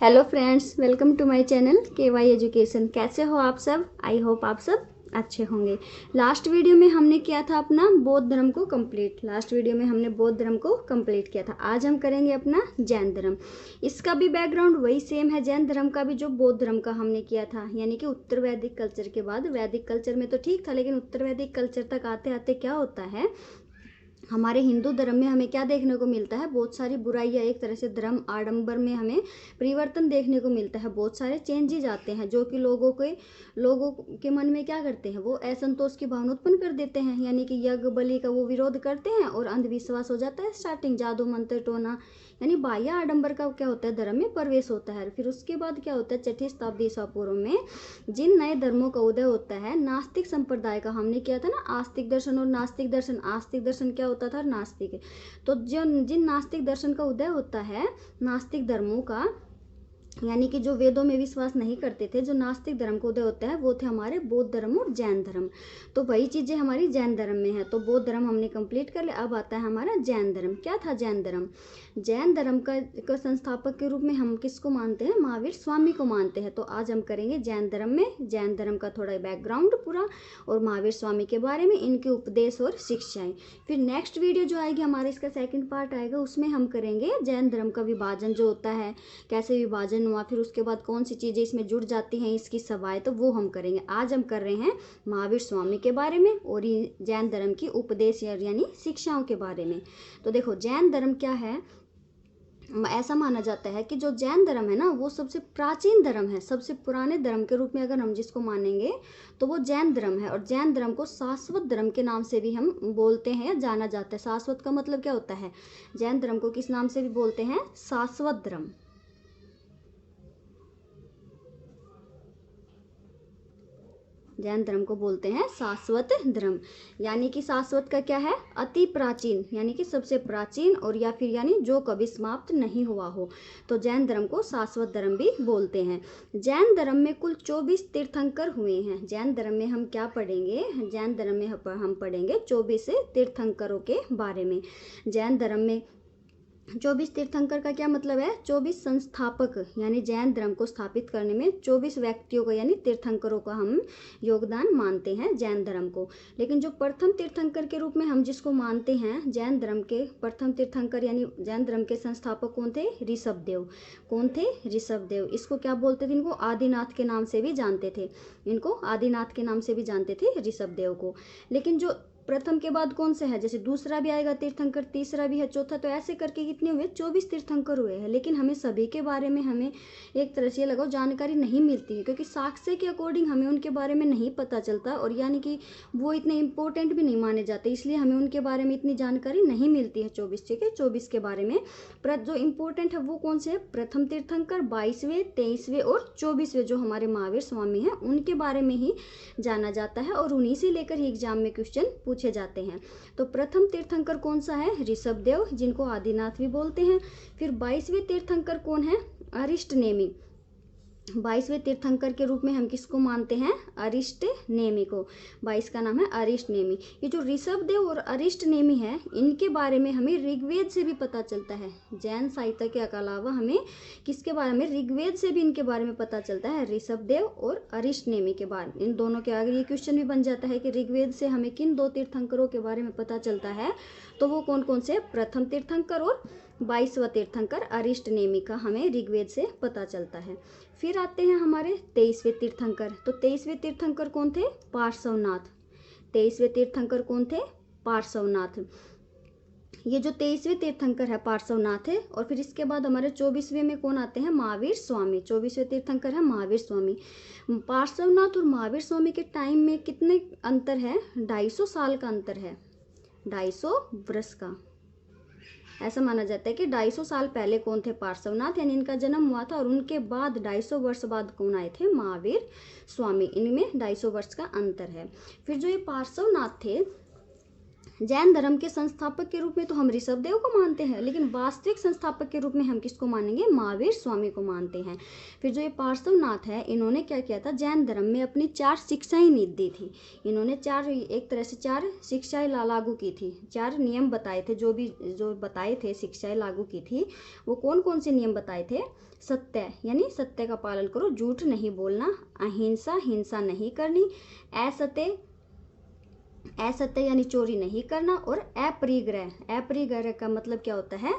Hello friends, welcome to my channel KY education. कैसे हो आप सब? आई होप आप सब अच्छे होंगे। लास्ट वीडियो में हमने किया था अपना बौद्ध धर्म को कंप्लीट। किया था। आज हम करेंगे अपना जैन धर्म। इसका भी बैकग्राउंड वही सेम है जैन धर्म का भी, जो बौद्ध धर्म का हमने किया था, यानी कि उत्तर वैदिक कल्चर के बाद। वैदिक कल्चर में तो ठीक था, लेकिन उत्तर वैदिक कल्चर तक आते आते क्या होता है, हमारे हिंदू धर्म में हमें क्या देखने को मिलता है, बहुत सारी बुराइयां, एक तरह से धर्म आडंबर में हमें परिवर्तन देखने को मिलता है। बहुत सारे चेंजेस आते हैं जो कि लोगों के मन में क्या करते हैं, वो असंतोष की भावना उत्पन्न कर देते हैं, यानी कि यज्ञ बलि का वो विरोध करते हैं और अंधविश्वास हो जाता है स्टार्टिंग, जादू मंत्र टोना, यानी बाह्य आडंबर का क्या होता है, धर्म में प्रवेश होता है। फिर उसके बाद क्या होता है, 6ठी शताब्दी ईसा पूर्व में जिन नए धर्मों का उदय होता है, नास्तिक संप्रदाय का, हमने किया था ना आस्तिक दर्शन और नास्तिक दर्शन। आस्तिक दर्शन क्या होता था, नास्तिक। तो जिन नास्तिक दर्शन का उदय होता है, नास्तिक धर्मों का, यानी कि जो वेदों में विश्वास नहीं करते थे, जो नास्तिक धर्म को उदय होता है, वो थे हमारे बौद्ध धर्म और जैन धर्म। तो वही चीजें हमारी जैन धर्म में है। तो बौद्ध धर्म हमने कंप्लीट कर लिया। अब आता है हमारा जैन धर्म। क्या था जैन धर्म? जैन धर्म का संस्थापक के रूप में हम किसको मानते हैं? महावीर स्वामी को मानते हैं। तो आज हम करेंगे जैन धर्म में जैन धर्म का थोड़ा बैकग्राउंड पूरा, और महावीर स्वामी के बारे में, इनके उपदेश और शिक्षाएं। फिर नेक्स्ट वीडियो जो आएगी हमारा, इसका सेकंड पार्ट आएगा, उसमें हम करेंगे जैन धर्म का विभाजन जो होता है, कैसे विभाजन हुआ, फिर उसके बाद कौन सी चीजें इसमें जुड़ जाती हैं, इसकी सवाएं, तो वो हम करेंगे। आज हम कर रहे हैं महावीर स्वामी के बारे में और जैन धर्म की उपदेश यानी शिक्षाओं के बारे में। तो देखो, जैन धर्म क्या है, ऐसा माना जाता है कि जो जैन धर्म है ना, वो सबसे प्राचीन धर्म है, सबसे पुराने धर्म के रूप में अगर हम जिसको मानेंगे तो वो जैन धर्म है। और जैन धर्म को शाश्वत धर्म के नाम से भी हम बोलते हैं या जाना जाता है। शाश्वत का मतलब क्या होता है? जैन धर्म को किस नाम से भी बोलते हैं? शाश्वत धर्म। जैन धर्म को बोलते हैं शाश्वत धर्म, यानी कि शाश्वत का क्या है? अति प्राचीन, यानी कि सबसे प्राचीन, और या फिर यानी जो कभी समाप्त नहीं हुआ हो। तो जैन धर्म को शाश्वत धर्म भी बोलते हैं। जैन धर्म में कुल 24 तीर्थंकर हुए हैं। जैन धर्म में हम क्या पढ़ेंगे? जैन धर्म में हम पढ़ेंगे 24 तीर्थंकरों के बारे में। जैन धर्म में 24 तीर्थंकर का क्या मतलब है? 24 संस्थापक, यानी जैन धर्म को स्थापित करने में 24 व्यक्तियों का, यानी तीर्थंकरों का हम योगदान मानते हैं जैन धर्म को। लेकिन जो प्रथम तीर्थंकर के रूप में हम जिसको मानते हैं, जैन धर्म के प्रथम तीर्थंकर यानी जैन धर्म के संस्थापक कौन थे? ऋषभदेव। कौन थे? ऋषभदेव। इसको क्या बोलते थे? इनको आदिनाथ के नाम से भी जानते थे। ऋषभदेव को। लेकिन जो प्रथम के बाद कौन से है, जैसे दूसरा भी आएगा तीर्थंकर, तीसरा भी है, चौथा, तो ऐसे करके कितने हुए? 24 तीर्थंकर हुए हैं। लेकिन हमें सभी के बारे में हमें एक तरह से लगाओ जानकारी नहीं मिलती है, क्योंकि साक्ष्य के अकॉर्डिंग हमें उनके बारे में नहीं पता चलता, और यानी कि वो इतने इंपॉर्टेंट भी नहीं माने जाते, इसलिए हमें उनके बारे में इतनी जानकारी नहीं मिलती है। 24, ठीक है, 24 के बारे में जो इंपॉर्टेंट है वो कौन से है? प्रथम तीर्थंकर, 22वें, 23वें और 24वें जो हमारे महावीर स्वामी हैं, उनके बारे में ही जाना जाता है, और उन्हीं से लेकर ही एग्जाम में क्वेश्चन पूछे जाते हैं। तो प्रथम तीर्थंकर कौन सा है? ऋषभदेव, जिनको आदिनाथ भी बोलते हैं। फिर 22वें तीर्थंकर कौन है? अरिष्ट नेमि। 22वें तीर्थंकर के रूप में हम किसको मानते हैं? अरिष्ट नेमि को। 22 का नाम है अरिष्ट नेमि। ये जो ऋषभदेव और अरिष्ट नेमि है, इनके बारे में हमें ऋग्वेद से भी पता चलता है। जैन साहित्य के अलावा हमें किसके बारे में? ऋग्वेद से भी इनके बारे में पता चलता है, ऋषभदेव और अरिष्ट नेमि के बारे में। इन दोनों के आगे ये क्वेश्चन भी बन जाता है कि ऋग्वेद से हमें किन 2 तीर्थंकरों के बारे में पता चलता है, तो वो कौन कौन से? प्रथम तीर्थंकर और 22वां तीर्थंकर अरिष्ट नेमि का हमें ऋग्वेद से पता चलता है। फिर आते हैं हमारे 23वें तीर्थंकर। तो 23वें तीर्थंकर कौन थे? पार्श्वनाथ। 23वें तीर्थंकर कौन थे? पार्श्वनाथ। ये जो 23वें तीर्थंकर है पार्श्वनाथ है। और फिर इसके बाद हमारे 24वें में कौन आते हैं? महावीर स्वामी। 24वें तीर्थंकर है महावीर स्वामी। पार्श्वनाथ और महावीर स्वामी के टाइम में कितने अंतर है? 250 साल का अंतर है, 250 वर्ष का। ऐसा माना जाता है कि 250 साल पहले कौन थे? पार्श्वनाथ, यानी इनका जन्म हुआ था, और उनके बाद 250 वर्ष बाद कौन आए थे? महावीर स्वामी। इनमें 250 वर्ष का अंतर है। फिर जो ये पार्श्वनाथ थे, जैन धर्म के संस्थापक के रूप में तो हम ऋषभदेव को मानते हैं, लेकिन वास्तविक संस्थापक के रूप में हम किसको मानेंगे? महावीर स्वामी को मानते हैं। फिर जो ये पार्श्वनाथ है, इन्होंने क्या किया था? जैन धर्म में अपनी 4 शिक्षाएं नीति दी थी। इन्होंने एक तरह से 4 शिक्षाएं लागू की थी, 4 नियम बताए थे, जो बताए थे शिक्षाएं लागू की थी। वो कौन कौन से नियम बताए थे? सत्य, यानी सत्य का पालन करो, झूठ नहीं बोलना, अहिंसा, हिंसा नहीं करनी, असत्य यानी चोरी नहीं करना, और अपरिग्रह। अपरिग्रह का मतलब क्या होता है?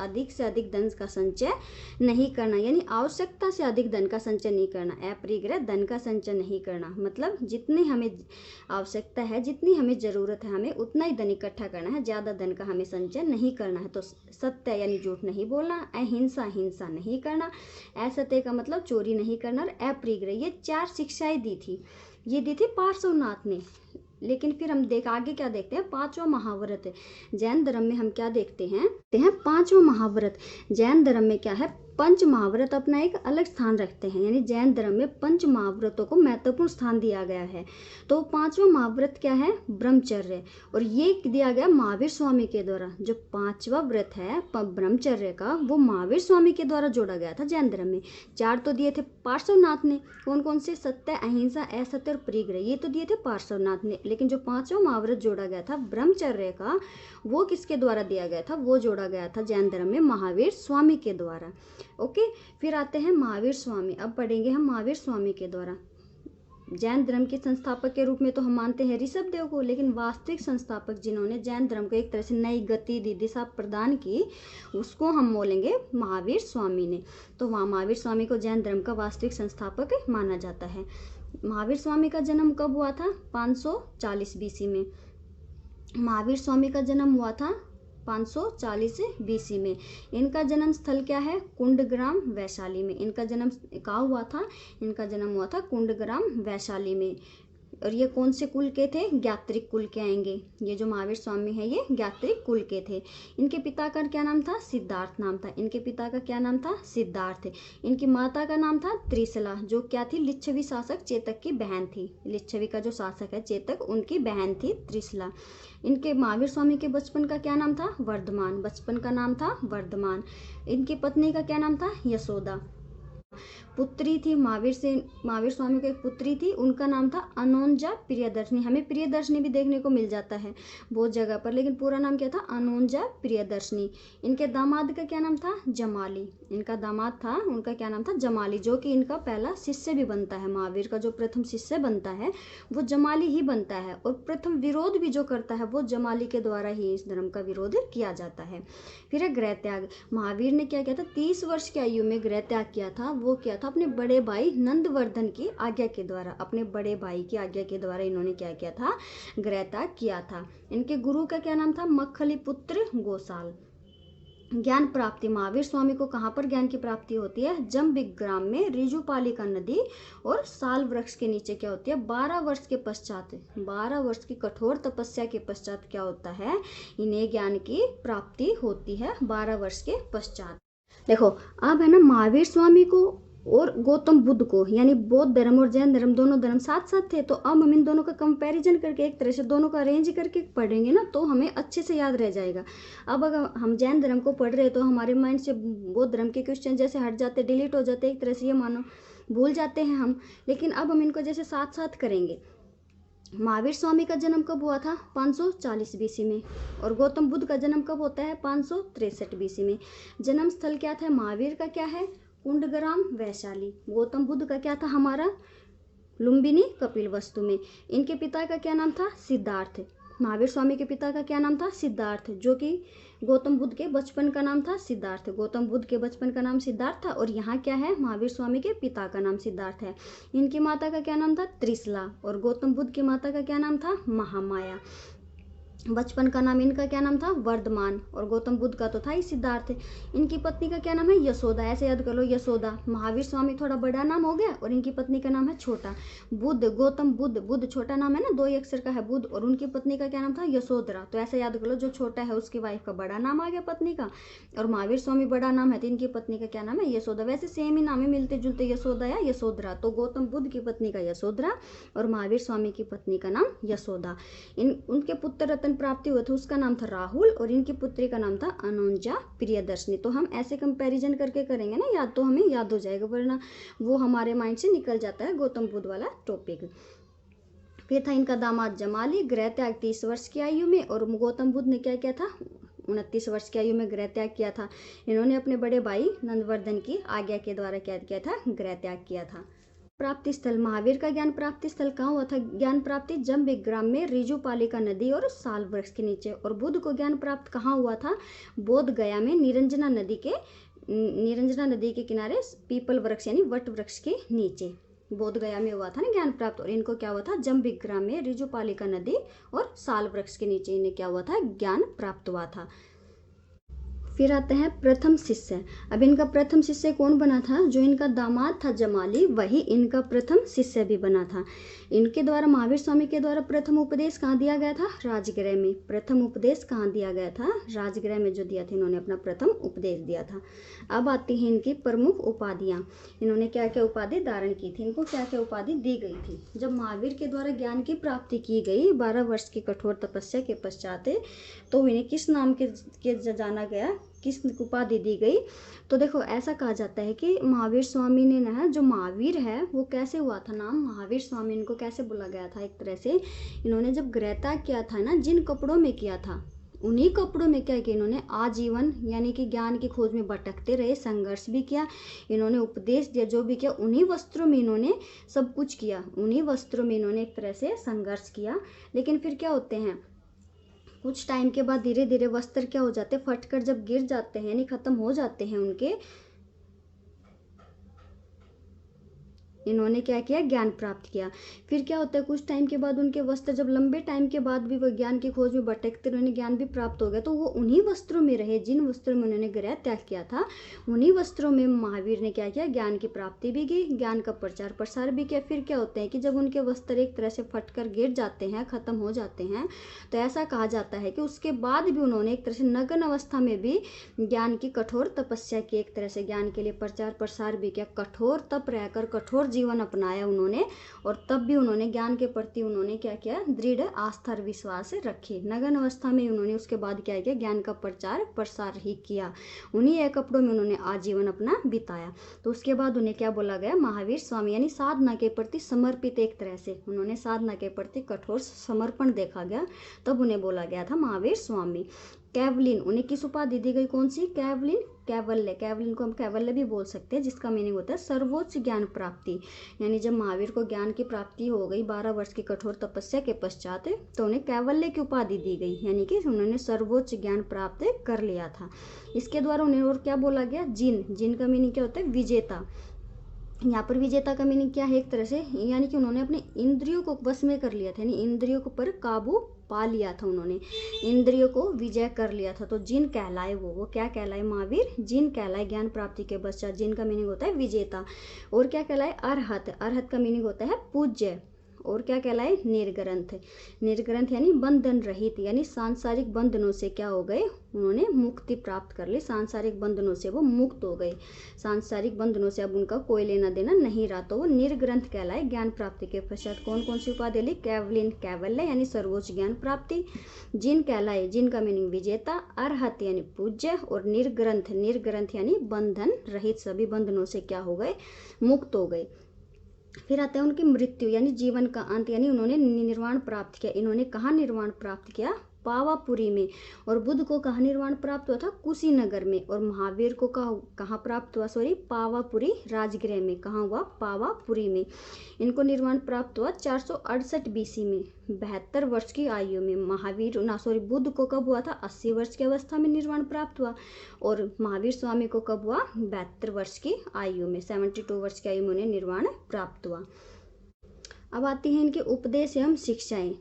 अधिक से अधिक धन का संचय नहीं करना, यानी आवश्यकता से अधिक धन का संचय नहीं करना। अपरिग्रह, धन का संचय नहीं करना मतलब जितनी हमें आवश्यकता है, जितनी हमें ज़रूरत है, हमें उतना ही धन इकट्ठा करना है, ज़्यादा धन का हमें संचय नहीं करना है। तो सत्य यानी झूठ नहीं बोलना, अहिंसा, हिंसा नहीं करना, असत्य का मतलब चोरी नहीं करना, और अपरिग्रह। ये 4 शिक्षाएं दी थी, ये दी थी पार्श्वनाथ ने। लेकिन फिर हम आगे क्या देखते हैं? 5वां महाव्रत। जैन धर्म में हम क्या देखते हैं? 5वां महाव्रत। जैन धर्म में क्या है? पंच महाव्रत अपना एक अलग स्थान रखते हैं, यानी जैन धर्म में पंच महाव्रतों को महत्वपूर्ण स्थान दिया गया है। तो 5वां महाव्रत क्या है? ब्रह्मचर्य, और ये दिया गया महावीर स्वामी के द्वारा। जो 5वां व्रत है ब्रह्मचर्य का, वो महावीर स्वामी के द्वारा जोड़ा गया था जैन धर्म में। 4 तो दिए थे पार्श्वनाथ ने। कौन कौन से? सत्य, अहिंसा, असत्य और परिग्रह, ये तो दिए थे पार्श्वनाथ ने। लेकिन जो 5वां महाव्रत जोड़ा गया था ब्रह्मचर्य का, वो किसके द्वारा दिया गया था? वो जोड़ा गया था जैन धर्म में महावीर स्वामी के द्वारा। ओके, फिर आते हैं महावीर स्वामी। अब पढ़ेंगे हम महावीर स्वामी के द्वारा। जैन धर्म के संस्थापक के रूप में तो हम मानते हैं ऋषभदेव को, लेकिन वास्तविक संस्थापक जिन्होंने जैन धर्म को एक तरह से नई गति दी, दिशा प्रदान की, उसको हम बोलेंगे महावीर स्वामी ने। तो वहाँ महावीर स्वामी को जैन धर्म का वास्तविक संस्थापक माना जाता है। महावीर स्वामी का जन्म कब हुआ था? 540 BC में। महावीर स्वामी का जन्म हुआ था 540 BC में। इनका जन्म स्थल क्या है? कुंडग्राम, वैशाली में। इनका जन्म कहाँ हुआ था? इनका जन्म हुआ था कुंडग्राम, वैशाली में। और ये कौन से कुल के थे? ज्ञात्रिक कुल के आएंगे। ये जो महावीर स्वामी है, ये ज्ञात्रिक कुल के थे। इनके पिता का क्या नाम था? सिद्धार्थ नाम था। इनके पिता का क्या नाम था? सिद्धार्थ। इनकी माता का नाम था त्रिशला, जो क्या थी? लिच्छवी शासक चेतक की बहन थी। लिच्छवी का जो शासक है चेतक, उनकी बहन थी त्रिशला। इनके महावीर स्वामी के बचपन का क्या नाम था? वर्धमान। बचपन का नाम था वर्धमान। इनकी पत्नी का क्या नाम था? यशोदा। पुत्री थी महावीर स्वामी को एक पुत्री थी, उनका नाम था अनोंजा प्रियदर्शनी। हमें प्रियदर्शनी भी देखने को मिल जाता है बहुत जगह पर, लेकिन पूरा नाम क्या था? अनोंजा प्रियदर्शनी। इनके दामाद का क्या नाम था? जमाली। इनका दामाद था, उनका क्या नाम था? जमाली, जो कि इनका पहला शिष्य भी बनता है। महावीर का जो प्रथम शिष्य बनता है वो जमाली ही बनता है, और प्रथम विरोध भी जो करता है वो जमाली के द्वारा ही इस धर्म का विरोध किया जाता है। फिर है गृह त्याग। महावीर ने क्या किया था? 30 वर्ष की आयु में गृह त्याग किया था। वो किया था अपने बड़े भाई नंदवर्धन की आज्ञा के द्वारा। अपने बड़े भाई की आज्ञा के द्वारा इन्होंने क्या किया था? गृह त्याग किया था। इनके गुरु का क्या नाम था? मक्खली पुत्र गोसाल। ज्ञान प्राप्ति। महावीर स्वामी को कहाँ पर ज्ञान की प्राप्ति होती है? जम्बिग्राम में ऋजुपालिका नदी और साल वृक्ष के नीचे क्या होती है? 12 वर्ष के पश्चात, 12 वर्ष की कठोर तपस्या के पश्चात क्या होता है? इन्हें ज्ञान की प्राप्ति होती है 12 वर्ष के पश्चात। देखो, अब है ना, महावीर स्वामी को और गौतम बुद्ध को, यानी बौद्ध धर्म और जैन धर्म, दोनों धर्म साथ साथ थे। तो अब हम इन दोनों का कंपैरिजन करके एक तरह से दोनों का अरेंज करके पढ़ेंगे ना, तो हमें अच्छे से याद रह जाएगा। अब अगर हम जैन धर्म को पढ़ रहे हैं तो हमारे माइंड से बौद्ध धर्म के क्वेश्चन जैसे हट जाते, डिलीट हो जाते, एक तरह से ये मानो भूल जाते हैं हम। लेकिन अब हम इनको जैसे साथ साथ करेंगे। महावीर स्वामी का जन्म कब हुआ था? 540 BC में। और गौतम बुद्ध का जन्म कब होता है? 563 BC में। जन्म स्थल क्या था? महावीर का क्या है? कुंडग्राम, वैशाली। गौतम बुद्ध का क्या था हमारा? लुम्बिनी, कपिलवस्तु में। इनके पिता का क्या नाम था? सिद्धार्थ। महावीर स्वामी के पिता का क्या नाम था? सिद्धार्थ, जो कि गौतम बुद्ध के बचपन का नाम था सिद्धार्थ। गौतम बुद्ध के बचपन का नाम सिद्धार्थ था, और यहाँ क्या है? महावीर स्वामी के पिता का नाम सिद्धार्थ है। इनकी माता का क्या नाम था? त्रिशला। और गौतम बुद्ध की माता का क्या नाम था? महामाया। बचपन का नाम इनका क्या नाम था? वर्धमान। और गौतम बुद्ध का तो था ही सिद्धार्थ। इनकी पत्नी का क्या नाम है? यशोदा। ऐसे याद कर लो, यशोदा। महावीर स्वामी थोड़ा बड़ा नाम हो गया, और इनकी पत्नी का नाम है छोटा। बुद्ध, गौतम बुद्ध, बुद्ध छोटा नाम है ना, 2 ही अक्षर का है बुद्ध, और उनकी पत्नी का क्या नाम था? यशोधरा। तो ऐसे याद कर लो, जो छोटा है उसकी वाइफ का बड़ा नाम आ गया पत्नी का, और महावीर स्वामी बड़ा नाम है तो इनकी पत्नी का क्या नाम है? यशोदा। वैसे सेम ही नाम है, मिलते जुलते, यशोदा या यशोधरा। तो गौतम बुद्ध की पत्नी का यशोधरा और महावीर स्वामी की पत्नी का नाम यशोदा। उनके पुत्र रत्न ज्ञान प्राप्ति हुआ था उसका नाम था राहुल और इनकी पुत्री का नाम था अनोंजा प्रियदर्शनी। तो हम ऐसे कंपैरिजन करके करेंगे ना, या तो हमें याद हो जाएगा, वरना वो हमारे माइंड से निकल जाता है गौतम बुद्ध वाला टॉपिक। फिर था इनका दामाद जमाली, गृह त्याग 30 वर्ष की आयु में, और गौतम बुद्ध ने क्या किया था, 29 वर्ष की आयु में गृह त्याग किया था। इन्होंने अपने बड़े भाई नंदवर्धन की आज्ञा के द्वारा क्या किया था, गृह त्याग किया था। प्राप्ति स्थल, महावीर का ज्ञान प्राप्ति स्थल कहाँ हुआ था, ज्ञान प्राप्ति जम्बिग्राम में ऋजुपालिका नदी और साल वृक्ष के नीचे। और बुद्ध को ज्ञान प्राप्त कहाँ हुआ था, बोध गया में निरंजना नदी के किनारे पीपल वृक्ष यानी वट वृक्ष के नीचे बोध गया में हुआ था ना ज्ञान प्राप्त। और इनको क्या हुआ था, जम्बिग्राम में ऋजुपालिका नदी और साल वृक्ष के नीचे इन्हें क्या हुआ था, ज्ञान प्राप्त हुआ था। फिर आते हैं प्रथम शिष्य। अब इनका प्रथम शिष्य कौन बना था, जो इनका दामाद था जमाली, वही इनका प्रथम शिष्य भी बना था। इनके द्वारा महावीर स्वामी के द्वारा प्रथम उपदेश कहाँ दिया गया था, राजगृह में। प्रथम उपदेश कहाँ दिया गया था, राजगृह में जो दिया था, इन्होंने अपना प्रथम उपदेश दिया था। अब आती हैं इनकी प्रमुख उपाधियाँ। इन्होंने क्या क्या उपाधि धारण की थी, इनको क्या क्या उपाधि दी गई थी। जब महावीर के द्वारा ज्ञान की प्राप्ति की गई 12 वर्ष की कठोर तपस्या के पश्चात, तो इन्हें किस नाम के जाना गया, किस उपाधि दी गई। तो देखो ऐसा कहा जाता है कि महावीर स्वामी ने ना, जो महावीर है वो कैसे हुआ था नाम, महावीर स्वामी इनको कैसे बोला गया था, एक तरह से इन्होंने जब गृह त्याग किया था ना, जिन कपड़ों में किया था उन्हीं कपड़ों में क्या किया इन्होंने, आजीवन यानी कि ज्ञान की खोज में भटकते रहे, संघर्ष भी किया, इन्होंने उपदेश दिया, जो भी किया उन्हीं वस्त्रों में इन्होंने सब कुछ किया, उन्हीं वस्त्रों में इन्होंने एक तरह से संघर्ष किया। लेकिन फिर क्या होते हैं, कुछ टाइम के बाद धीरे धीरे वस्त्र क्या हो जाते हैं, फटकर जब गिर जाते हैं यानी खत्म हो जाते हैं उनके, इन्होंने क्या किया, ज्ञान प्राप्त किया। फिर क्या होता है, कुछ टाइम के बाद उनके वस्त्र, जब लंबे टाइम के बाद भी वो ज्ञान की खोज में भटकते, उन्हें ज्ञान भी प्राप्त हो गया, तो वो उन्हीं वस्त्रों में रहे जिन वस्त्रों में उन्होंने गृह त्याग किया था। उन्हीं वस्त्रों में महावीर ने क्या किया, ज्ञान की प्राप्ति भी की, ज्ञान का प्रचार प्रसार भी किया। फिर क्या होता है कि जब उनके वस्त्र एक तरह से फटकर गिर जाते हैं, खत्म हो जाते हैं, तो ऐसा कहा जाता है कि उसके बाद भी उन्होंने एक तरह से नग्न अवस्था में भी ज्ञान की कठोर तपस्या की, एक तरह से ज्ञान के लिए प्रचार प्रसार भी किया, कठोर तप रहकर कठोर जीवन अपनाया उन्होंने। और तब भी उन्होंने ज्ञान के प्रति उन्होंने क्या किया, दृढ़ आस्था और विश्वास रखे। नग्न अवस्था में उन्होंने उसके बाद क्या किया, ज्ञान का प्रचार प्रसार ही किया, उन्हीं एक कपड़ों में उन्होंने आजीवन अपना बिताया। तो उसके बाद उन्हें क्या बोला गया, महावीर स्वामी, यानी साधना के प्रति समर्पित, एक तरह से उन्होंने साधना के प्रति कठोर समर्पण देखा गया, तब उन्हें बोला गया था महावीर स्वामी। कैवलिन, उन्हें किस उपाधि दी गई, कौन सी, कैवलिन, कैवल्य, कैवलिन को हम कैवल्य भी बोल सकते हैं, जिसका मीनिंग होता है सर्वोच्च ज्ञान प्राप्ति। यानी जब महावीर को ज्ञान की प्राप्ति हो गई 12 वर्ष की कठोर तपस्या के पश्चात, तो उन्हें कैवल्य की उपाधि दी गई, यानी कि उन्होंने सर्वोच्च ज्ञान प्राप्त कर लिया था। इसके द्वारा उन्हें और क्या बोला गया, जिन, जिन का मीनिंग क्या होता है, विजेता। यहाँ पर विजेता का मीनिंग क्या है, एक तरह से यानी कि उन्होंने अपने इंद्रियों को वश में कर लिया था, यानी इंद्रियों को पर काबू पा लिया था, उन्होंने इंद्रियों को विजय कर लिया था। तो जिन कहलाए, वो क्या कहलाए, महावीर जिन कहलाए ज्ञान प्राप्ति के पश्चात। जिन का मीनिंग होता है विजेता। और क्या कहलाए, अरहत, अरहत का मीनिंग होता है पूज्य। और क्या कहलाए, निर्ग्रंथ, निर्ग्रंथ यानी बंधन रहित, यानी सांसारिक बंधनों से क्या हो गए, उन्होंने मुक्ति प्राप्त कर ली, सांसारिक बंधनों से वो मुक्त हो गए, सांसारिक बंधनों से अब उनका कोई लेना देना नहीं रहा, तो वो निर्ग्रंथ कहलाए। ज्ञान प्राप्ति के पश्चात कौन कौन सी उपाधि ली, कैवलिन, कैवल्य यानी सर्वोच्च ज्ञान प्राप्ति, जिन कहलाए, जिन का मीनिंग विजेता, अरहत यानी पूज्य, और निर्ग्रंथ, निर्ग्रंथ यानी बंधन रहित, सभी बंधनों से क्या हो गए, मुक्त हो गए। फिर आता है उनकी मृत्यु यानी जीवन का अंत, यानी उन्होंने निर्वाण प्राप्त किया। इन्होंने कहाँ निर्वाण प्राप्त किया, पावापुरी में। और बुद्ध को कहाँ निर्वाण प्राप्त हुआ था, कुशीनगर में। और महावीर को कहाँ प्राप्त हुआ, पावापुरी राजगृह में। कहाँ हुआ, पावापुरी में। इनको निर्वाण प्राप्त हुआ 468 BC में, 72 वर्ष की आयु में। बुद्ध को कब हुआ था, 80 वर्ष की अवस्था में निर्वाण प्राप्त हुआ। और महावीर स्वामी को कब हुआ, 72 वर्ष की आयु में, 72 वर्ष की आयु में उन्हें निर्वाण प्राप्त हुआ। अब आती हैं इनके उपदेश एवं शिक्षाएं।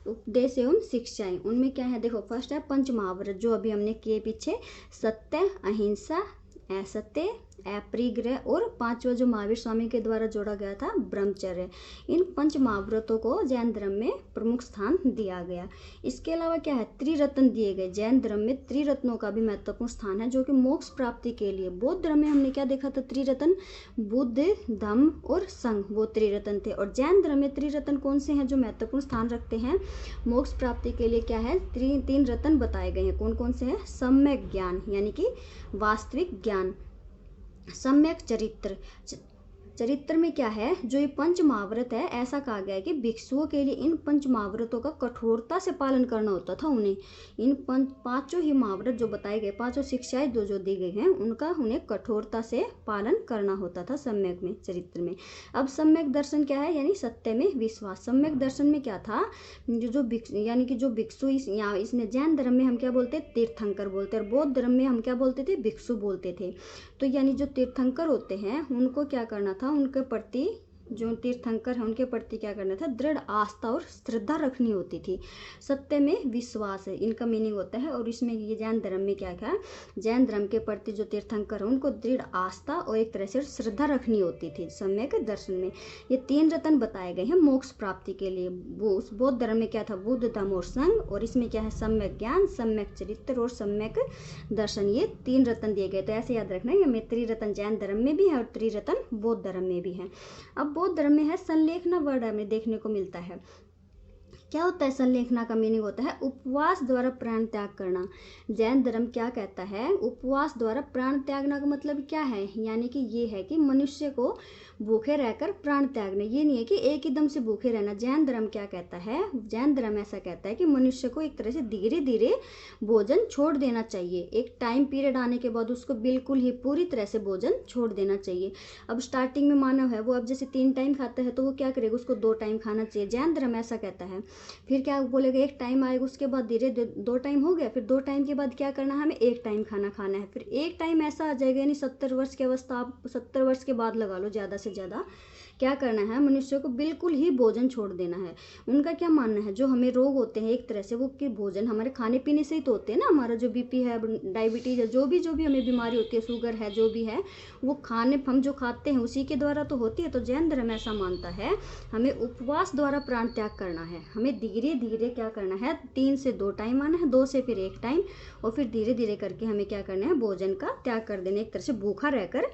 उपदेश एवं शिक्षाएं, उनमें क्या है, देखो फर्स्ट है पंच महाव्रत, जो अभी हमने किए पीछे, सत्य, अहिंसा, असत्य, अपरिग्रह और पांचवा जो महावीर स्वामी के द्वारा जोड़ा गया था ब्रह्मचर्य। इन 5 महाव्रतों को जैन धर्म में प्रमुख स्थान दिया गया। इसके अलावा क्या है, त्रिरत्न दिए गए। जैन धर्म में त्रिरत्नों का भी महत्वपूर्ण स्थान है, जो कि मोक्ष प्राप्ति के लिए। बौद्ध धर्म में हमने क्या देखा था, त्रिरत्न, बुद्ध, धम्म और संघ, वो त्रिरत्न थे। और जैन धर्म में त्रिरत्न कौन से हैं जो महत्वपूर्ण स्थान रखते हैं मोक्ष प्राप्ति के लिए? क्या है, 3 रत्न बताए गए हैं। कौन कौन से हैं? सम्यक ज्ञान यानी कि वास्तविक ज्ञान, सम्यक चरित्र। चरित्र में क्या है, जो ये 5 महाव्रत है, ऐसा कहा गया है कि भिक्षुओं के लिए इन 5 महाव्रतों का कठोरता से पालन करना होता था उन्हें। इन 5 ही महाव्रत जो बताए गए, 5 शिक्षाएं जो दी गई हैं, उनका उन्हें कठोरता से पालन करना होता था सम्यक में, चरित्र में। अब सम्यक दर्शन क्या है, यानी सत्य में विश्वास। सम्यक दर्शन में क्या था, यानी कि जो भिक्षु, यहाँ इसमें जैन धर्म में हम क्या बोलते, तीर्थंकर बोलते, और बौद्ध धर्म में हम क्या बोलते थे, भिक्षु बोलते थे। तो यानी जो तीर्थंकर होते हैं उनको क्या करना था, उनके प्रति, जो तीर्थंकर है उनके प्रति क्या करना था, दृढ़ आस्था और श्रद्धा रखनी होती थी। सत्य में विश्वास है इनका मीनिंग होता है। और इसमें ये जैन धर्म में क्या था, जैन धर्म के प्रति जो तीर्थंकर है उनको दृढ़ आस्था और एक तरह से श्रद्धा रखनी होती थी सम्यक दर्शन में। ये 3 रत्न बताए गए हैं मोक्ष प्राप्ति के लिए। उस बौद्ध धर्म में क्या था, बुद्ध, धम्म और संघ। और इसमें क्या है, सम्यक ज्ञान, सम्यक चरित्र और सम्यक दर्शन, ये 3 रत्न दिए गए। तो ऐसे याद रखना, ये त्रिरत्न जैन धर्म में भी है और त्रिरत्न बौद्ध धर्म में भी है। अब बौद्ध धर्म में है संलेखना वर्ड हमें देखने को मिलता है। क्या होता है संलेखना का मीनिंग होता है उपवास द्वारा प्राण त्याग करना। जैन धर्म क्या कहता है, उपवास द्वारा प्राण त्यागना का मतलब क्या है, यानी कि ये है कि मनुष्य को भूखे रहकर प्राण त्यागना, ये नहीं है कि एक ही दम से भूखे रहना। जैन धर्म क्या कहता है, जैन धर्म ऐसा कहता है कि मनुष्य को एक तरह से धीरे धीरे भोजन छोड़ देना चाहिए। एक टाइम पीरियड आने के बाद उसको बिल्कुल ही पूरी तरह से भोजन छोड़ देना चाहिए। अब स्टार्टिंग में मानव है वो अब जैसे 3 टाइम खाता है तो वो क्या करेगा, उसको 2 टाइम खाना चाहिए। जैन धर्म ऐसा कहता है। फिर क्या बोलेगा, एक टाइम आएगा, उसके बाद धीरे 2 टाइम हो गया, फिर 2 टाइम के बाद क्या करना है, हमें 1 टाइम खाना खाना है। फिर 1 टाइम ऐसा आ जाएगा, यानी 70 वर्ष की अवस्था, आप 70 वर्ष के बाद लगा लो, ज़्यादा से ज़्यादा क्या करना है, मनुष्य को बिल्कुल ही भोजन छोड़ देना है। उनका क्या मानना है, जो हमें रोग होते हैं एक तरह से वो कि भोजन हमारे खाने पीने से ही तो होते हैं ना। हमारा जो बीपी है, डायबिटीज है, जो भी हमें बीमारी होती है, शुगर है, जो भी है, वो खाने हम जो खाते हैं उसी के द्वारा तो होती है। तो जैन धर्म ऐसा मानता है हमें उपवास द्वारा प्राण त्याग करना है। हमें धीरे धीरे क्या करना है, 3 से 2 टाइम आना है, 2 से फिर 1 टाइम, और फिर धीरे धीरे करके हमें क्या करना है, भोजन का त्याग कर देना, एक तरह से भूखा रहकर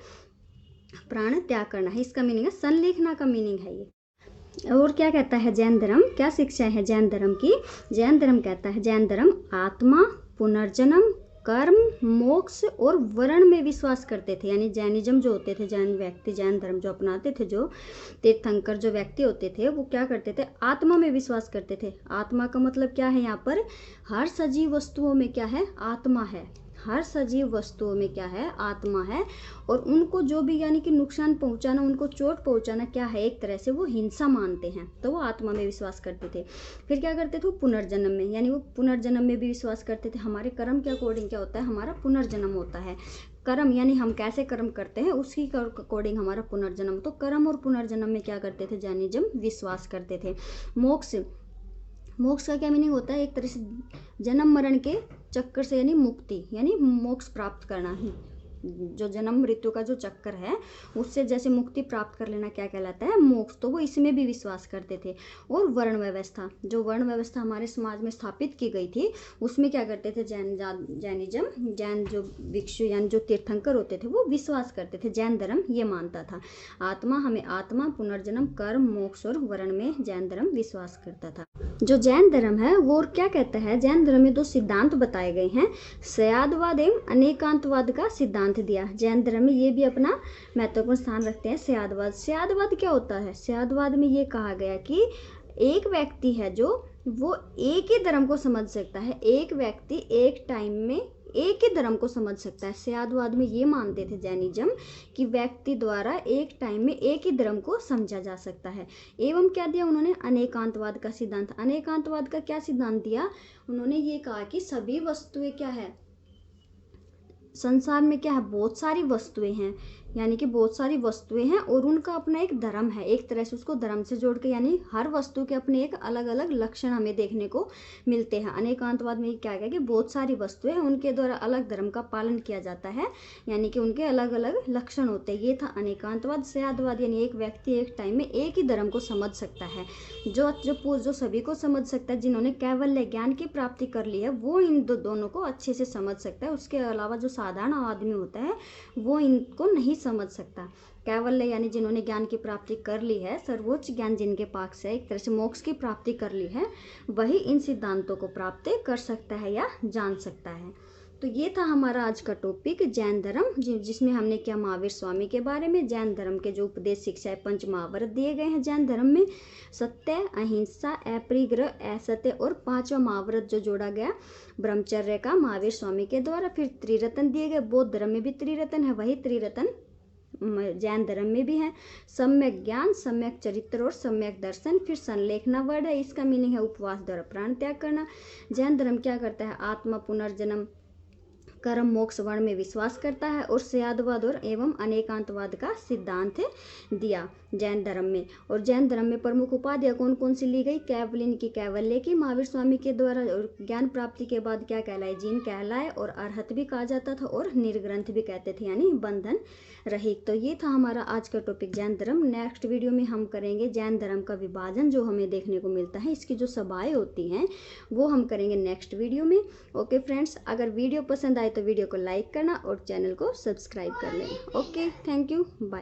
प्राण त्याग करना है। इसका मीनिंग है, संलेखना का मीनिंग है ये। और क्या कहता है जैन धर्म, क्या शिक्षा है जैन धर्म की? जैन धर्म कहता है, जैन धर्म आत्मा, पुनर्जन्म, कर्म, मोक्ष और वर्ण में विश्वास करते थे। यानी जैनिज्म जो होते थे, जैन व्यक्ति जैन धर्म जो अपनाते थे, जो तीर्थंकर जो व्यक्ति होते थे, वो क्या करते थे, आत्मा में विश्वास करते थे। आत्मा का मतलब क्या है, यहाँ पर हर सजीव वस्तुओं में क्या है, आत्मा है। हर सजीव वस्तुओं में क्या है, आत्मा है। और उनको जो भी यानी कि नुकसान पहुंचाना, उनको चोट पहुंचाना क्या है, एक तरह से वो हिंसा मानते हैं। तो वो आत्मा में विश्वास करते थे। फिर क्या करते थे, पुनर्जन्म में, यानी वो पुनर्जन्म में भी विश्वास करते थे। हमारे कर्म के अकॉर्डिंग क्या होता है, हमारा पुनर्जन्म होता है। कर्म यानी हम कैसे कर्म करते हैं उसकी अकॉर्डिंग हमारा पुनर्जन्म। तो कर्म और पुनर्जन्म में क्या करते थे, जैनिज्म विश्वास करते थे। मोक्ष, मोक्ष का क्या मीनिंग होता है, एक तरह से जन्म मरण के चक्कर से, यानी मुक्ति, यानी मोक्ष प्राप्त करना ही। जो जन्म मृत्यु का जो चक्कर है उससे जैसे मुक्ति प्राप्त कर लेना क्या कहलाता है, मोक्ष। तो वो इसमें भी विश्वास करते थे। और वर्ण व्यवस्था, जो वर्ण व्यवस्था हमारे समाज में स्थापित की गई थी, उसमें क्या करते थे, जैनिज्म, जैन जो भिक्षु यानी जो तीर्थंकर होते थे वो विश्वास करते थे। जैन धर्म ये मानता था आत्मा, हमें आत्मा, पुनर्जन्म, कर्म, मोक्ष और वर्ण में जैन धर्म विश्वास करता था। जो जैन धर्म है वो क्या कहता है, जैन धर्म में 2 सिद्धांत बताए गए हैं, स्यादवाद एवं अनेकांतवाद का सिद्धांत दिया। जैन धर्म में ये भी अपना महत्वपूर्ण स्थान रखते हैं, स्यादवाद। स्यादवाद क्या होता है, स्यादवाद में ये कहा गया कि एक व्यक्ति है जो वो एक ही धर्म को समझ सकता है। एक व्यक्ति एक टाइम में एक ही धर्म को समझ सकता है। स्यादवाद में ये मानते थे जैनिज्म कि व्यक्ति द्वारा एक टाइम में एक ही धर्म को समझा जा सकता है। एवं क्या दिया उन्होंने, अनेकांतवाद का सिद्धांत। अनेकांतवाद का क्या सिद्धांत दिया, उन्होंने ये कहा कि सभी वस्तुएं क्या है, संसार में क्या है, बहुत सारी वस्तुएं हैं, यानी कि बहुत सारी वस्तुएं हैं और उनका अपना एक धर्म है, एक तरह से उसको धर्म से जोड़ के, यानी हर वस्तु के अपने एक अलग अलग लक्षण हमें देखने को मिलते हैं। अनेकांतवाद में क्या है कि बहुत सारी वस्तुएं हैं, उनके द्वारा अलग धर्म का पालन किया जाता है, यानी कि उनके अलग अलग लक्षण होते हैं। ये था अनेकांतवाद। सयादवाद यानी एक व्यक्ति एक टाइम में एक ही धर्म को समझ सकता है, जो सभी को समझ सकता है। जिन्होंने कैवल्य ज्ञान की प्राप्ति कर ली है वो इन दोनों को अच्छे से समझ सकता है, उसके अलावा जो साधारण आदमी होता है वो इनको नहीं समझ सकता। कैवल्य यानी जिन्होंने ज्ञान की प्राप्ति कर ली है, सर्वोच्च ज्ञान जिनके पास है, एक तरह से मोक्ष की प्राप्ति कर ली है, वही इन सिद्धांतों को प्राप्त कर सकता है या जान सकता है। तो ये था हमारा आज का टॉपिक जैन धर्म, जिसमें हमने किया महावीर स्वामी के बारे में। जैन धर्म के जो उपदेश शिक्षाएं पंच महाव्रत दिए गए हैं जैन धर्म में, सत्य, अहिंसा, अपरिग्रह, असत्य, और पांचवा महाव्रत जो जोड़ा गया ब्रह्मचर्य का महावीर स्वामी के द्वारा। फिर त्रिरत्न दिए गए, बौद्ध धर्म में भी त्रिरत्न है, वही त्रिरत्न जैन धर्म में भी है। सम्यक ज्ञान, सम्यक चरित्र और सम्यक दर्शन। फिर संलेखना वर्ड है, इसका मीनिंग है उपवास द्वारा प्राण त्याग करना। जैन धर्म क्या करता है, आत्मा, पुनर्जन्म, कर्म, मोक्ष, वर्ण में विश्वास करता है और सयादवाद और एवं अनेकांतवाद का सिद्धांत दिया जैन धर्म में। और जैन धर्म में प्रमुख उपाधियां कौन कौन सी ली गई, कैवल्य की, कैवल्य की महावीर स्वामी के द्वारा, और ज्ञान प्राप्ति के बाद क्या कहलाए, जीन कहलाए, और अरहत भी कहा जाता था, और निर्ग्रंथ भी कहते थे, यानी बंधन रहित। तो ये था हमारा आज का टॉपिक जैन धर्म। नेक्स्ट वीडियो में हम करेंगे जैन धर्म का विभाजन जो हमें देखने को मिलता है, इसकी जो सभाएं होती हैं वो हम करेंगे नेक्स्ट वीडियो में। ओके फ्रेंड्स, अगर वीडियो पसंद आए तो वीडियो को लाइक करना और चैनल को सब्सक्राइब कर लेना। Okay, thank you, bye.